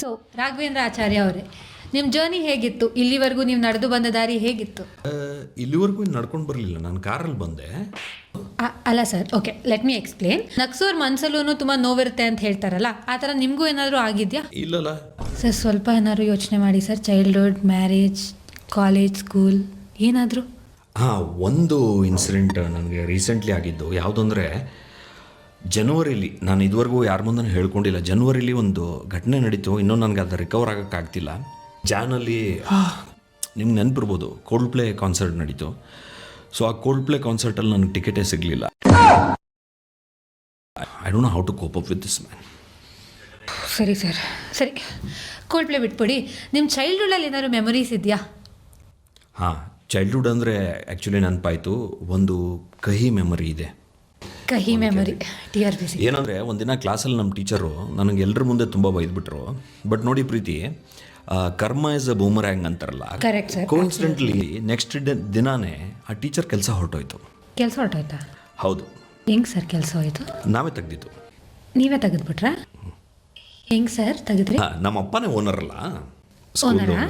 So Raghavendra ಆಚಾರ್ಯ ಅವರೇ, ನಿಮ್ಮ journey ಹೇಗಿತ್ತು? ಇಲ್ಲಿವರೆಗೂ ನೀವು ನಡೆದು ಬಂದ ದಾರಿ ಹೇಗಿತ್ತು? ಇಲ್ಲಿವರೆಗೂ ನಡ್ಕೊಂಡು ಬರಲಿಲ್ಲ, ನಾನು ಕಾರಲ್ಲಿ ಬಂದೆ. ಅಲ್ಲ sir, okay, let me explain. ನಗ್ಸೋರ್ ಮನಸ್ಸಲ್ಲೂ ತುಂಬ ನೋವಿರುತ್ತೆ ಅಂತ ಹೇಳ್ತಾರಲ್ಲ, ಆ ಥರ ನಿಮಗೂ ಏನಾದರೂ ಆಗಿದೆಯಾ? ಇಲ್ಲಲ್ಲ ಸರ್, ಸ್ವಲ್ಪ ಏನಾದರೂ ಯೋಚನೆ ಮಾಡಿ sir. Childhood, marriage, college, school ಏನಾದರೂ? ಹಾಂ, ಒಂದು ಇನ್ಸಿಡೆಂಟ್ ನನಗೆ ರೀಸೆಂಟ್ಲಿ ಆಗಿದ್ದು. ಯಾವುದಂದರೆ ಜನವರಿಲಿ, ನಾನು ಇದುವರೆಗೂ ಯಾರ ಮುಂದೆ ಹೇಳ್ಕೊಂಡಿಲ್ಲ, ಜನವರಿಲಿ ಒಂದು ಘಟನೆ ನಡೀತು. ಇನ್ನೂ ನನಗೆ ಅದು ರಿಕವರ್ ಆಗೋಕ್ಕಾಗ್ತಿಲ್ಲ. ಜಾನಲ್ಲಿ ನಿಮ್ಗೆ ನೆನಪಿರ್ಬೋದು, ಕೋಲ್ಡ್ ಪ್ಲೇ ಕಾನ್ಸರ್ಟ್ ನಡೀತು. ಸೊ ಆ ಕೋಲ್ಡ್ ಪ್ಲೇ ಕಾನ್ಸರ್ಟಲ್ಲಿ ನನಗೆ ಟಿಕೆಟೇ ಸಿಗಲಿಲ್ಲ. I don't know how to cope up with this man. ಸರಿ ಸರ್, ಸರಿ, ಕೋಲ್ಡ್ ಪ್ಲೇ ಬಿಟ್ಬಿಡಿ. ನಿಮ್ಮ ಚೈಲ್ಡ್ಹುಡಲ್ಲಿ ಏನಾದ್ರು ಮೆಮೊರೀಸ್ ಇದೆಯಾ? ಹಾಂ, ಚೈಲ್ಡ್ಹುಡ್ ಅಂದರೆ ಆ್ಯಕ್ಚುಲಿ ನೆನಪಾಯಿತು, ಒಂದು ಕಹಿ ಮೆಮೊರಿ ಇದೆ. ಕಹಿ ಮೆಮೊರಿ, ಟಿಆರ್ ಪಿ ಸಿ. ಏನಂದರೆ ಒಂದಿನ ಕ್ಲಾಸಲ್ಲಿ ನಮ್ಮ ಟೀಚರು ನನಗೆ ಎಲ್ಲರ ಮುಂದೆ ತುಂಬ ಬೈದ್ಬಿಟ್ರು. ಬಟ್ ನೋಡಿ ಪ್ರೀತಿ, ಕರ್ಮ ಇಸ್ ಅ ಬೂಮರ್ಯಾಂಗ್ ಅಂತಾರಲ್ಲ, ಕರೆಕ್ಟ್ ಸರ್. ಕೋಇನ್ಸಿಡೆಂಟ್ಲಿ ನೆಕ್ಸ್ಟ್ ದಿನಾನೇ ಆ ಟೀಚರ್ ಕೆಲಸ ಹೊರಟೋಯ್ತು. ಕೆಲಸ ಹೊರಟೋಯ್ತಾ? ಹೌದು. ಹೆಂಗೆ ಸರ್ ಕೆಲಸ ಹೋಯ್ತು? ನಾವೇ ತೆಗ್ದಿತ್ತು. ನೀವೇ ತೆಗೆದ್ಬಿಟ್ರಾ? ಹೆಂಗೆ ಸರ್ ತೆಗೆದ್ರಿ? ನಮ್ಮ ಅಪ್ಪನೇ ಓನರ್ ಅಲ್ಲ. ಓನರಾ?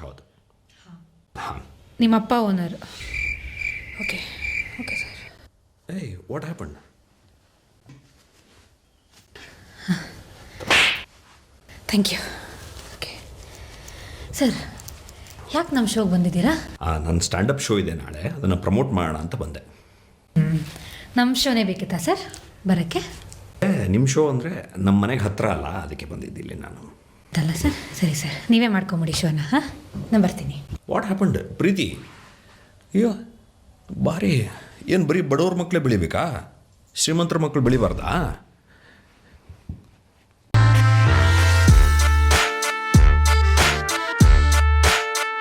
ಹೌದು. ಹಾಂ, ನಿಮ್ಮಪ್ಪ ಓನರ್. Okay okay sir. ಏಯ್, what happen? Thank you. Okay sir, ಯಾಕೆ ನಮ್ಮ ಶೋಗೆ ಬಂದಿದ್ದೀರಾ? ನನ್ನ ಸ್ಟ್ಯಾಂಡಪ್ ಶೋ ಇದೆ ನಾಳೆ, ಅದನ್ನು ಪ್ರಮೋಟ್ ಮಾಡೋಣ ಅಂತ ಬಂದೆ. ನಮ್ಮ ಶೋನೇ ಬೇಕಿತ್ತಾ ಸರ್ ಬರೋಕ್ಕೆ? ನಿಮ್ಮ ಶೋ ಅಂದರೆ ನಮ್ಮ ಮನೆಗೆ ಹತ್ತಿರ ಅಲ್ಲ, ಅದಕ್ಕೆ ಬಂದಿದ್ದಿಲ್ಲಿ ನಾನು. ಅದಲ್ಲ ಸರ್. ಸರಿ ಸರ್, ನೀವೇ ಮಾಡ್ಕೊಂಬಿಡಿ ಶೋನ. ಹಾಂ, ನಾನು ಬರ್ತೀನಿ. ವಾಟ್ ಹ್ಯಾಪಂಡ್ ಪ್ರೀತಿ? ಅಯ್ಯೋ ಭಾರಿ, ಏನು ಬರೀ ಬಡವ್ರ ಮಕ್ಕಳೇ ಬೆಳಿಬೇಕಾ? ಶ್ರೀಮಂತರ ಮಕ್ಕಳು ಬೆಳಿಬಾರ್ದಾ?